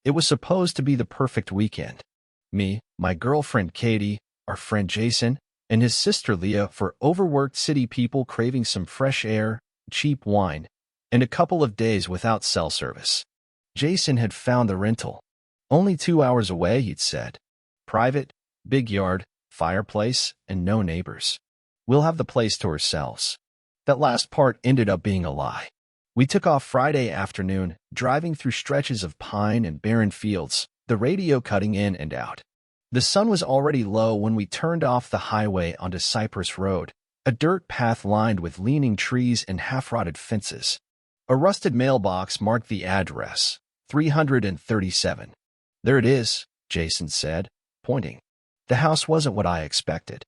It was supposed to be the perfect weekend. Me, my girlfriend Katie, our friend Jason, and his sister Leah for overworked city people craving some fresh air, cheap wine, and a couple of days without cell service. Jason had found the rental. Only 2 hours away, he'd said. Private, big yard, fireplace, and no neighbors. We'll have the place to ourselves. That last part ended up being a lie. We took off Friday afternoon, driving through stretches of pine and barren fields, the radio cutting in and out. The sun was already low when we turned off the highway onto Cypress Road, a dirt path lined with leaning trees and half-rotted fences. A rusted mailbox marked the address, 337. There it is, Jason said, pointing. The house wasn't what I expected.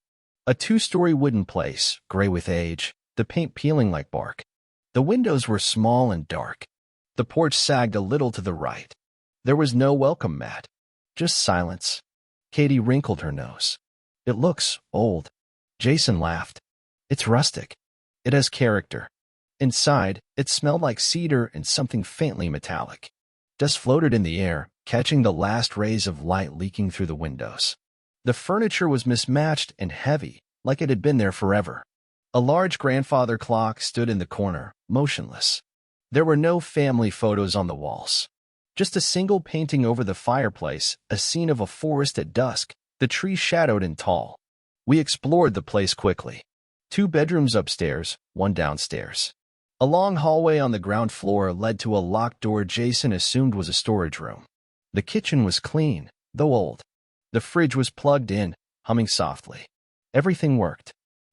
A 2-story wooden place, gray with age, the paint peeling like bark. The windows were small and dark. The porch sagged a little to the right. There was no welcome mat, just silence. Katie wrinkled her nose. It looks old. Jason laughed. It's rustic. It has character. Inside, it smelled like cedar and something faintly metallic. Dust floated in the air, catching the last rays of light leaking through the windows. The furniture was mismatched and heavy, like it had been there forever. A large grandfather clock stood in the corner, motionless. There were no family photos on the walls. Just a single painting over the fireplace, a scene of a forest at dusk, the trees shadowed and tall. We explored the place quickly. 2 bedrooms upstairs, 1 downstairs. A long hallway on the ground floor led to a locked door Jason assumed was a storage room. The kitchen was clean, though old. The fridge was plugged in, humming softly. Everything worked.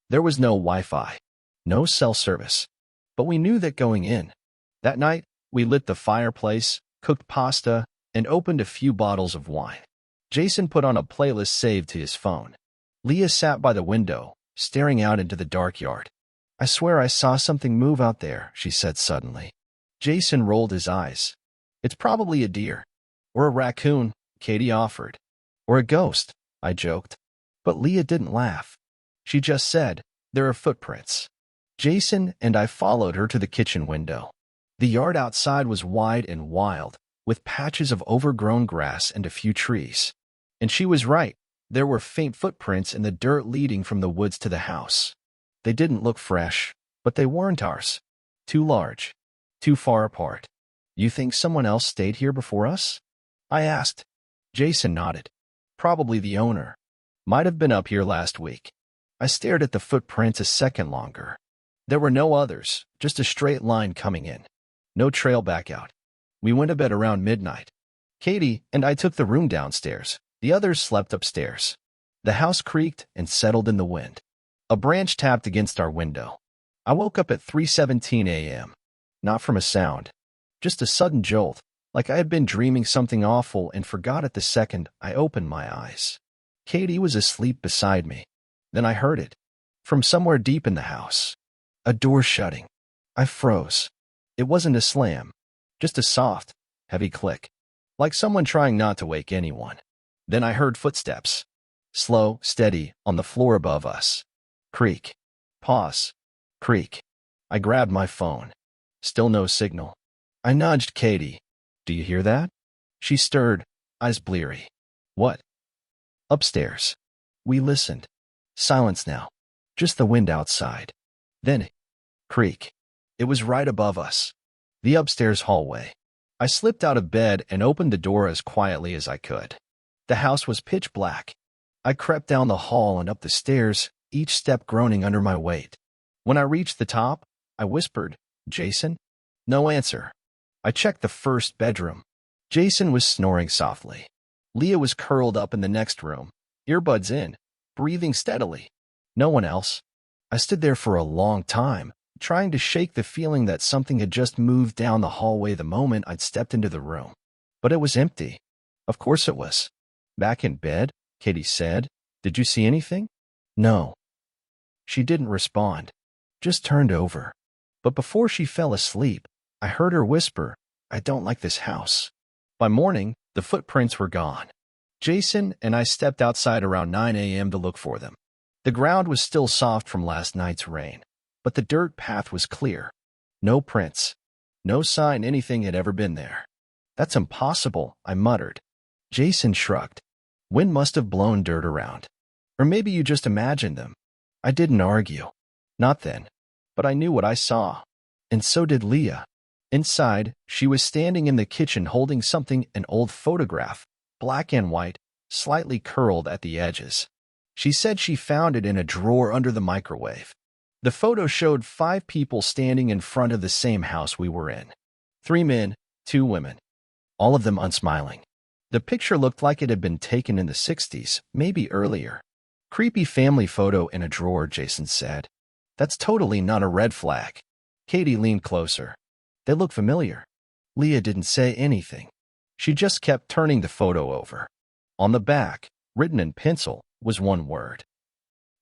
There was no Wi-Fi, no cell service. But we knew that going in. That night, we lit the fireplace, cooked pasta, and opened a few bottles of wine. Jason put on a playlist saved to his phone. Leah sat by the window, staring out into the dark yard. I swear I saw something move out there, she said suddenly. Jason rolled his eyes. It's probably a deer. Or a raccoon, Katie offered. Or a ghost, I joked. But Leah didn't laugh. She just said, there are footprints. Jason and I followed her to the kitchen window. The yard outside was wide and wild, with patches of overgrown grass and a few trees. And she was right. There were faint footprints in the dirt leading from the woods to the house. They didn't look fresh, but they weren't ours. Too large. Too far apart. You think someone else stayed here before us? I asked. Jason nodded. Probably the owner. Might have been up here last week. I stared at the footprints a second longer. There were no others, just a straight line coming in. No trail back out. We went to bed around midnight. Katie and I took the room downstairs. The others slept upstairs. The house creaked and settled in the wind. A branch tapped against our window. I woke up at 3:17 a.m. Not from a sound. Just a sudden jolt, like I had been dreaming something awful and forgot it the second I opened my eyes. Katie was asleep beside me. Then I heard it. From somewhere deep in the house. A door shutting. I froze. It wasn't a slam. Just a soft, heavy click. Like someone trying not to wake anyone. Then I heard footsteps. Slow, steady, on the floor above us. Creak. Pause. Creak. I grabbed my phone. Still no signal. I nudged Katie. Do you hear that? She stirred, eyes bleary. What? Upstairs. We listened. Silence now. Just the wind outside. Then, creak. It was right above us. The upstairs hallway. I slipped out of bed and opened the door as quietly as I could. The house was pitch black. I crept down the hall and up the stairs, each step groaning under my weight. When I reached the top, I whispered, Jason? No answer. I checked the first bedroom. Jason was snoring softly. Leah was curled up in the next room, earbuds in, breathing steadily. No one else. I stood there for a long time, trying to shake the feeling that something had just moved down the hallway the moment I'd stepped into the room. But it was empty. Of course it was. Back in bed, Katie said, Did you see anything? No. She didn't respond, just turned over. But before she fell asleep, I heard her whisper, I don't like this house. By morning, the footprints were gone. Jason and I stepped outside around 9 a.m. to look for them. The ground was still soft from last night's rain, but the dirt path was clear. No prints. No sign anything had ever been there. That's impossible, I muttered. Jason shrugged. Wind must have blown dirt around. Or maybe you just imagined them. I didn't argue. Not then. But I knew what I saw. And so did Leah. Inside, she was standing in the kitchen holding something, an old photograph, black and white, slightly curled at the edges. She said she found it in a drawer under the microwave. The photo showed 5 people standing in front of the same house we were in. 3 men, 2 women. All of them unsmiling. The picture looked like it had been taken in the 60s, maybe earlier. Creepy family photo in a drawer, Jason said. That's totally not a red flag. Katie leaned closer. They look familiar. Leah didn't say anything. She just kept turning the photo over. On the back, written in pencil, was one word.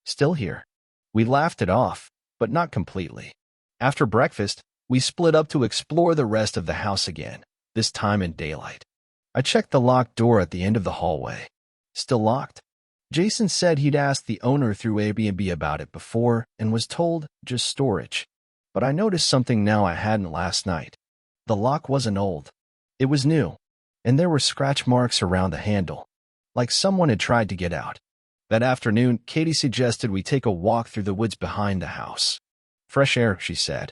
Still here. We laughed it off, but not completely. After breakfast, we split up to explore the rest of the house again, this time in daylight. I checked the locked door at the end of the hallway. Still locked. Jason said he'd asked the owner through Airbnb about it before and was told just storage. But I noticed something now I hadn't last night. The lock wasn't old. It was new, and there were scratch marks around the handle, like someone had tried to get out. That afternoon, Katie suggested we take a walk through the woods behind the house. Fresh air, she said.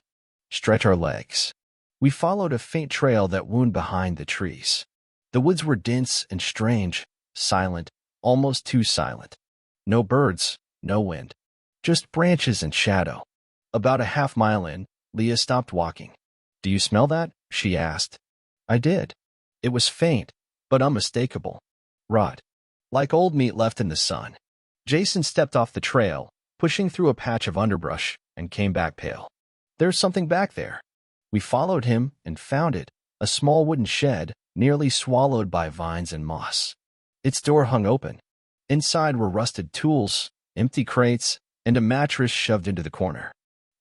Stretch our legs. We followed a faint trail that wound behind the trees. The woods were dense and strange, silent, almost too silent. No birds, no wind. Just branches and shadow. About a half-mile in, Leah stopped walking. Do you smell that? She asked. I did. It was faint, but unmistakable. Rot. Like old meat left in the sun. Jason stepped off the trail, pushing through a patch of underbrush, and came back pale. There's something back there. We followed him and found it, a small wooden shed, nearly swallowed by vines and moss. Its door hung open. Inside were rusted tools, empty crates, and a mattress shoved into the corner.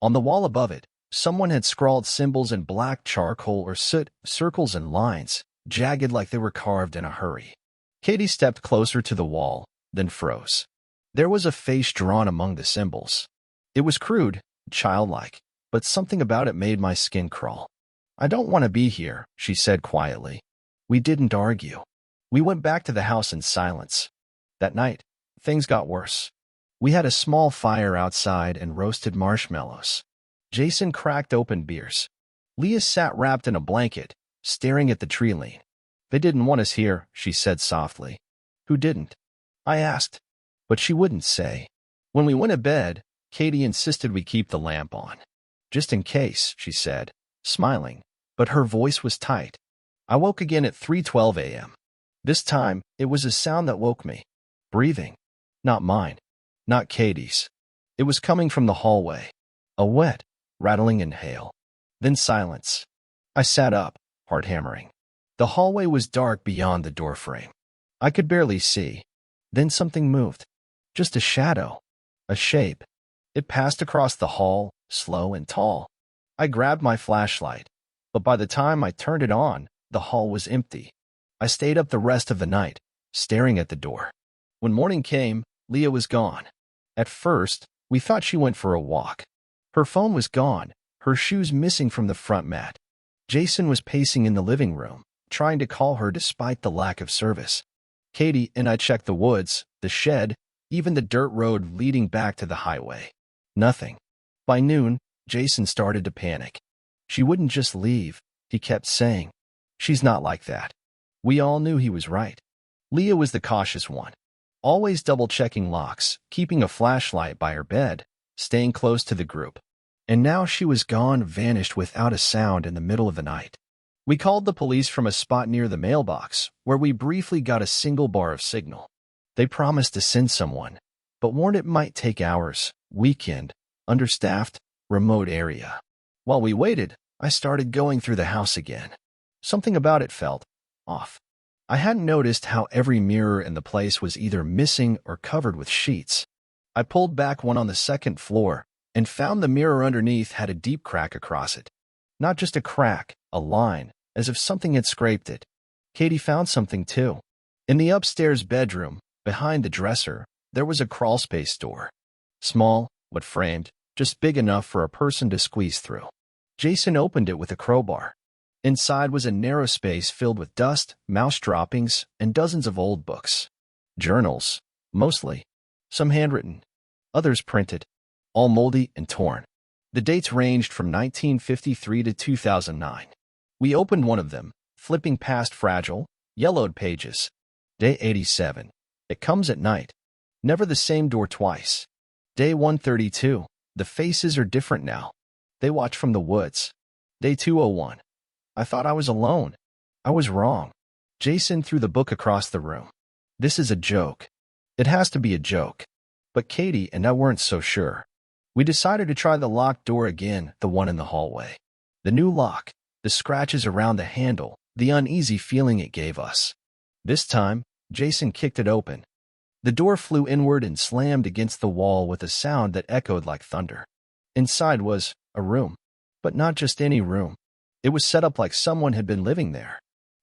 On the wall above it, someone had scrawled symbols in black charcoal or soot, circles and lines, jagged like they were carved in a hurry. Katie stepped closer to the wall, then froze. There was a face drawn among the symbols. It was crude, childlike, but something about it made my skin crawl. I don't want to be here, she said quietly. We didn't argue. We went back to the house in silence. That night, things got worse. We had a small fire outside and roasted marshmallows. Jason cracked open beers. Leah sat wrapped in a blanket, staring at the tree lean. They didn't want us here, she said softly. Who didn't? I asked. But she wouldn't say. When we went to bed, Katie insisted we keep the lamp on. Just in case, she said, smiling, but her voice was tight. I woke again at 3:12 a.m. This time, it was a sound that woke me. Breathing. Not mine. Not Katie's. It was coming from the hallway. A wet, rattling inhale. Then silence. I sat up, heart hammering. The hallway was dark beyond the doorframe. I could barely see. Then something moved. Just a shadow. A shape. It passed across the hall, slow and tall. I grabbed my flashlight, but by the time I turned it on, the hall was empty. I stayed up the rest of the night, staring at the door. When morning came, Leah was gone. At first, we thought she went for a walk. Her phone was gone, her shoes missing from the front mat. Jason was pacing in the living room, trying to call her despite the lack of service. Katie and I checked the woods, the shed, even the dirt road leading back to the highway. Nothing. By noon, Jason started to panic. She wouldn't just leave, he kept saying. She's not like that. We all knew he was right. Leah was the cautious one, always double-checking locks, keeping a flashlight by her bed, staying close to the group. And now she was gone, vanished without a sound in the middle of the night. We called the police from a spot near the mailbox, where we briefly got a single bar of signal. They promised to send someone, but warned it might take hours, weekend, understaffed, remote area. While we waited, I started going through the house again. Something about it felt off. I hadn't noticed how every mirror in the place was either missing or covered with sheets. I pulled back one on the second floor and found the mirror underneath had a deep crack across it. Not just a crack, a line, as if something had scraped it. Katie found something too. In the upstairs bedroom, behind the dresser, there was a crawlspace door. Small, but framed, just big enough for a person to squeeze through. Jason opened it with a crowbar. Inside was a narrow space filled with dust, mouse droppings, and dozens of old books. Journals, mostly. Some handwritten, others printed, all moldy and torn. The dates ranged from 1953 to 2009. We opened one of them, flipping past fragile, yellowed pages. Day 87. It comes at night. Never the same door twice. Day 132. The faces are different now. They watch from the woods. Day 201. I thought I was alone. I was wrong. Jason threw the book across the room. This is a joke. It has to be a joke. But Katie and I weren't so sure. We decided to try the locked door again, the one in the hallway. The new lock, the scratches around the handle, the uneasy feeling it gave us. This time, Jason kicked it open. The door flew inward and slammed against the wall with a sound that echoed like thunder. Inside was a room. But not just any room. It was set up like someone had been living there.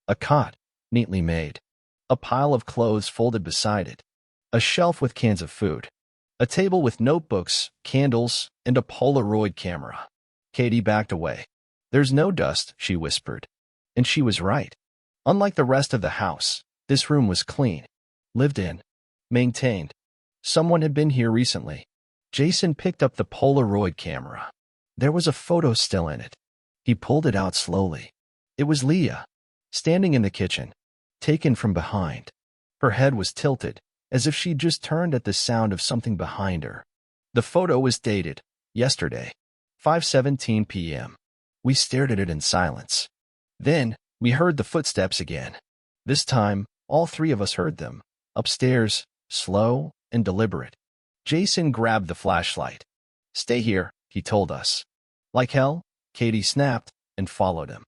A cot, neatly made. A pile of clothes folded beside it. A shelf with cans of food. A table with notebooks, candles, and a Polaroid camera. Katie backed away. There's no dust, she whispered. And she was right. Unlike the rest of the house, this room was clean. Lived in. Maintained. Someone had been here recently. Jason picked up the Polaroid camera. There was a photo still in it. He pulled it out slowly. It was Leah, standing in the kitchen, taken from behind. Her head was tilted, as if she'd just turned at the sound of something behind her. The photo was dated, yesterday, 5:17 p.m. We stared at it in silence. Then, we heard the footsteps again. This time, all three of us heard them, upstairs, slow and deliberate. Jason grabbed the flashlight. Stay here, he told us. Like hell, Katie snapped and followed him.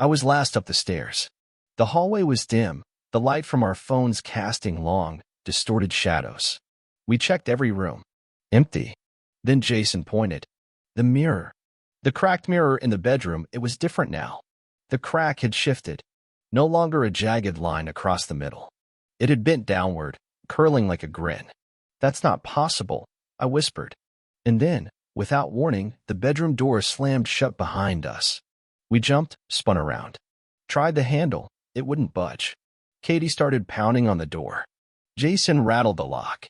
I was last up the stairs. The hallway was dim, the light from our phones casting long, distorted shadows. We checked every room. Empty. Then Jason pointed. The mirror. The cracked mirror in the bedroom, it was different now. The crack had shifted. No longer a jagged line across the middle. It had bent downward, curling like a grin. That's not possible, I whispered. And then, without warning, the bedroom door slammed shut behind us. We jumped, spun around. Tried the handle. It wouldn't budge. Katie started pounding on the door. Jason rattled the lock.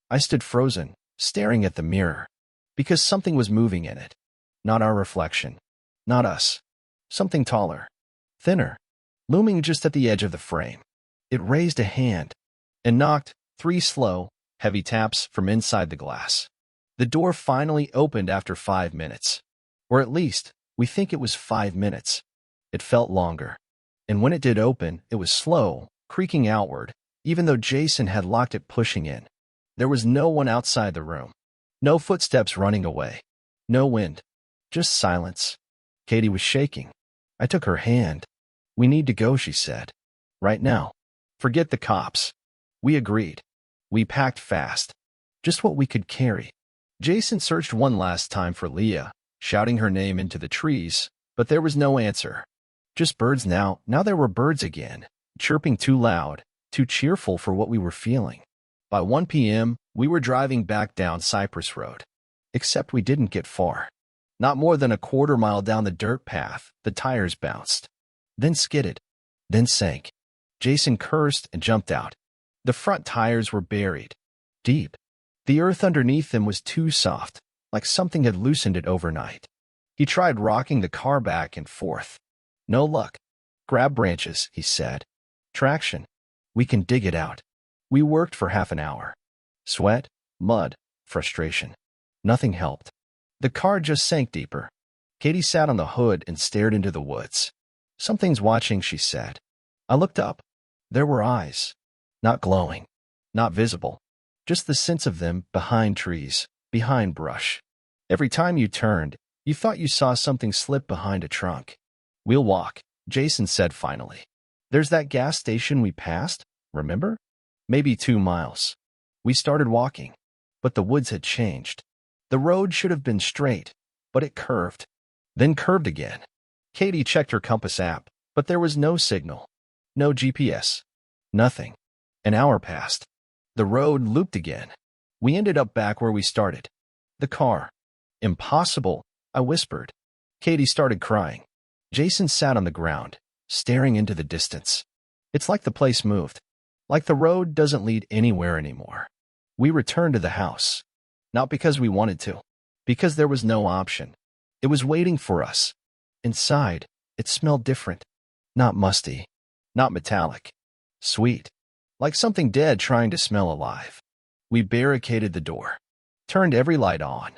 I stood frozen, staring at the mirror. Because something was moving in it. Not our reflection. Not us. Something taller. Thinner. Looming just at the edge of the frame. It raised a hand. And knocked 3 slow, heavy taps from inside the glass. The door finally opened after 5 minutes. Or at least, we think it was 5 minutes. It felt longer. And when it did open, it was slow, creaking outward, even though Jason had locked it pushing in. There was no one outside the room. No footsteps running away. No wind. Just silence. Katie was shaking. I took her hand. We need to go, she said. Right now. Forget the cops. We agreed. We packed fast. Just what we could carry. Jason searched one last time for Leah, shouting her name into the trees, but there was no answer. Just birds now. Now there were birds again, chirping too loud, too cheerful for what we were feeling. By 1 p.m., we were driving back down Cypress Road. Except we didn't get far. Not more than a quarter mile down the dirt path, the tires bounced. Then skidded. Then sank. Jason cursed and jumped out. The front tires were buried. Deep. The earth underneath them was too soft, like something had loosened it overnight. He tried rocking the car back and forth. No luck. Grab branches, he said. Traction. We can dig it out. We worked for half an hour. Sweat, mud, frustration. Nothing helped. The car just sank deeper. Katie sat on the hood and stared into the woods. Something's watching, she said. I looked up. There were eyes. Not glowing. Not visible. Just the sense of them behind trees, behind brush. Every time you turned, you thought you saw something slip behind a trunk. We'll walk, Jason said finally. There's that gas station we passed, remember? Maybe 2 miles. We started walking, but the woods had changed. The road should have been straight, but it curved. Then curved again. Katie checked her compass app, but there was no signal. No GPS. Nothing. An hour passed. The road looped again. We ended up back where we started. The car. Impossible, I whispered. Katie started crying. Jason sat on the ground, staring into the distance. It's like the place moved. Like the road doesn't lead anywhere anymore. We returned to the house. Not because we wanted to. Because there was no option. It was waiting for us. Inside, it smelled different. Not musty. Not metallic. Sweet. Like something dead trying to smell alive. We barricaded the door. Turned every light on.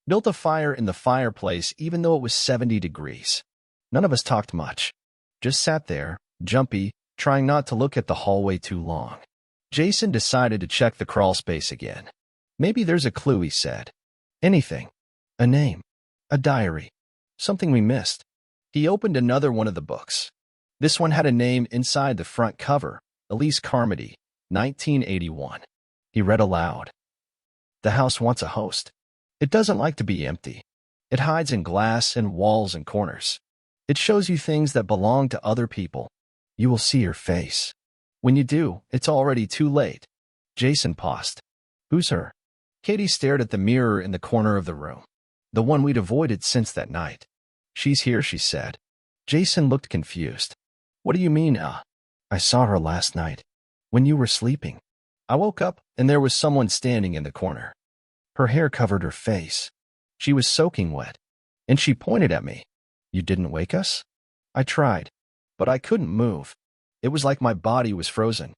Built a fire in the fireplace even though it was 70 degrees. None of us talked much. Just sat there, jumpy, trying not to look at the hallway too long. Jason decided to check the crawl space again. Maybe there's a clue, he said. Anything. A name. A diary. Something we missed. He opened another one of the books. This one had a name inside the front cover, Elise Carmody, 1981. He read aloud. The house wants a host. It doesn't like to be empty. It hides in glass and walls and corners. It shows you things that belong to other people. You will see her face. When you do, it's already too late. Jason paused. Who's her? Katie stared at the mirror in the corner of the room. The one we'd avoided since that night. She's here, she said. Jason looked confused. What do you mean, I saw her last night. When you were sleeping. I woke up, and there was someone standing in the corner. Her hair covered her face. She was soaking wet. And she pointed at me. You didn't wake us? I tried. But I couldn't move. It was like my body was frozen.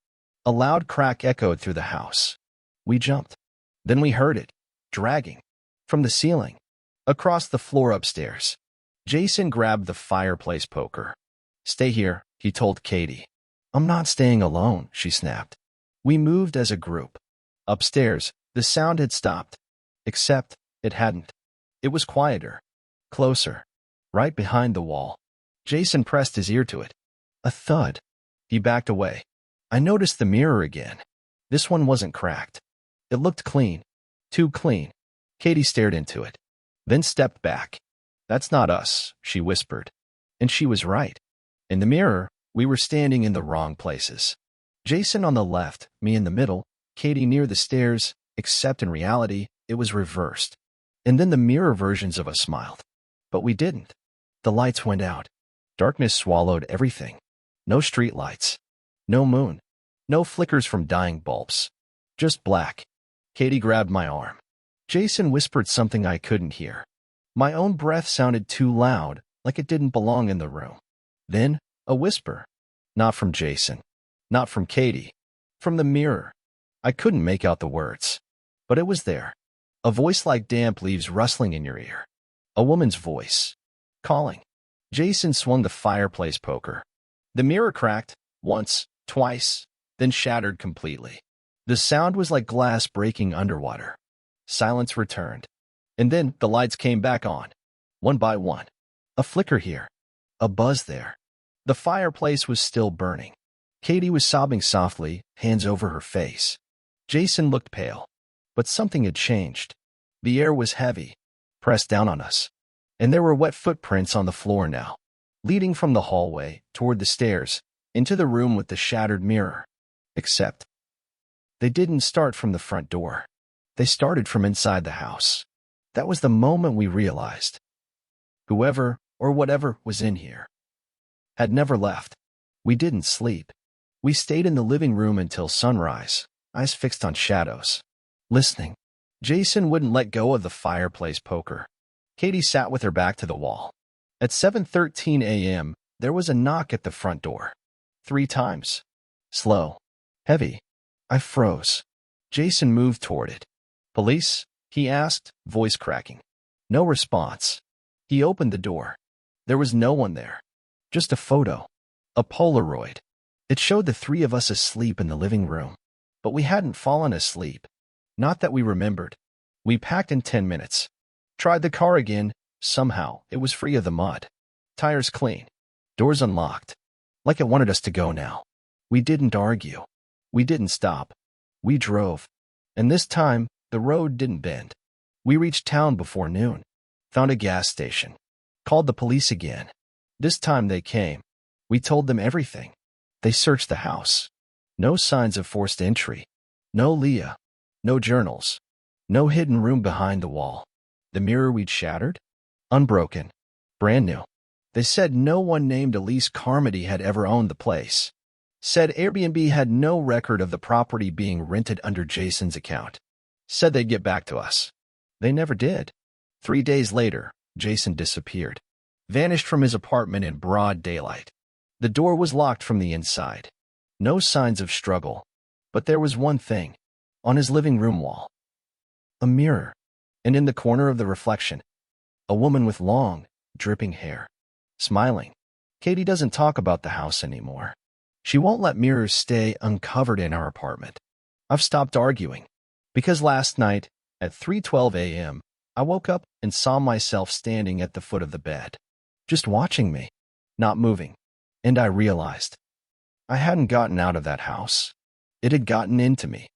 A loud crack echoed through the house. We jumped. Then we heard it, dragging. From the ceiling. Across the floor upstairs. Jason grabbed the fireplace poker. Stay here, he told Katie. I'm not staying alone, she snapped. We moved as a group. Upstairs, the sound had stopped. Except, it hadn't. It was quieter. Closer. Right behind the wall. Jason pressed his ear to it. A thud. He backed away. I noticed the mirror again. This one wasn't cracked. It looked clean. Too clean. Katie stared into it. Then stepped back. That's not us, she whispered. And she was right. In the mirror, we were standing in the wrong places. Jason on the left, me in the middle, Katie near the stairs, except in reality, it was reversed. And then the mirror versions of us smiled. But we didn't. The lights went out. Darkness swallowed everything. No street lights. No moon. No flickers from dying bulbs. Just black. Katie grabbed my arm. Jason whispered something I couldn't hear. My own breath sounded too loud, like it didn't belong in the room. Then, a whisper. Not from Jason. Not from Katie. From the mirror. I couldn't make out the words. But it was there. A voice like damp leaves rustling in your ear. A woman's voice. Calling. Jason swung the fireplace poker. The mirror cracked, once, twice, then shattered completely. The sound was like glass breaking underwater. Silence returned. And then the lights came back on. One by one. A flicker here. A buzz there. The fireplace was still burning. Katie was sobbing softly, hands over her face. Jason looked pale. But something had changed. The air was heavy, pressed down on us. And there were wet footprints on the floor now, leading from the hallway, toward the stairs, into the room with the shattered mirror. Except, they didn't start from the front door. They started from inside the house. That was the moment we realized. Whoever, or whatever, was in here had never left. We didn't sleep. We stayed in the living room until sunrise, eyes fixed on shadows. Listening. Jason wouldn't let go of the fireplace poker. Katie sat with her back to the wall. At 7:13 a.m., there was a knock at the front door. 3 times. Slow. Heavy. I froze. Jason moved toward it. Police? He asked, voice cracking. No response. He opened the door. There was no one there. Just a photo. A Polaroid. It showed the 3 of us asleep in the living room. But we hadn't fallen asleep. Not that we remembered. We packed in 10 minutes. Tried the car again. Somehow, it was free of the mud. Tires clean. Doors unlocked. Like it wanted us to go now. We didn't argue. We didn't stop. We drove. And this time, the road didn't bend. We reached town before noon. Found a gas station. Called the police again. This time they came. We told them everything. They searched the house. No signs of forced entry. No Leah. No journals. No hidden room behind the wall. The mirror we'd shattered? Unbroken. Brand new. They said no one named Elise Carmody had ever owned the place. Said Airbnb had no record of the property being rented under Jason's account. Said they'd get back to us. They never did. 3 days later, Jason disappeared. Vanished from his apartment in broad daylight. The door was locked from the inside. No signs of struggle. But there was one thing. On his living room wall. A mirror. And in the corner of the reflection, a woman with long, dripping hair. Smiling. Katie doesn't talk about the house anymore. She won't let mirrors stay uncovered in our apartment. I've stopped arguing. Because last night, at 3:12 a.m., I woke up and saw myself standing at the foot of the bed. Just watching me. Not moving. And I realized I hadn't gotten out of that house. It had gotten into me.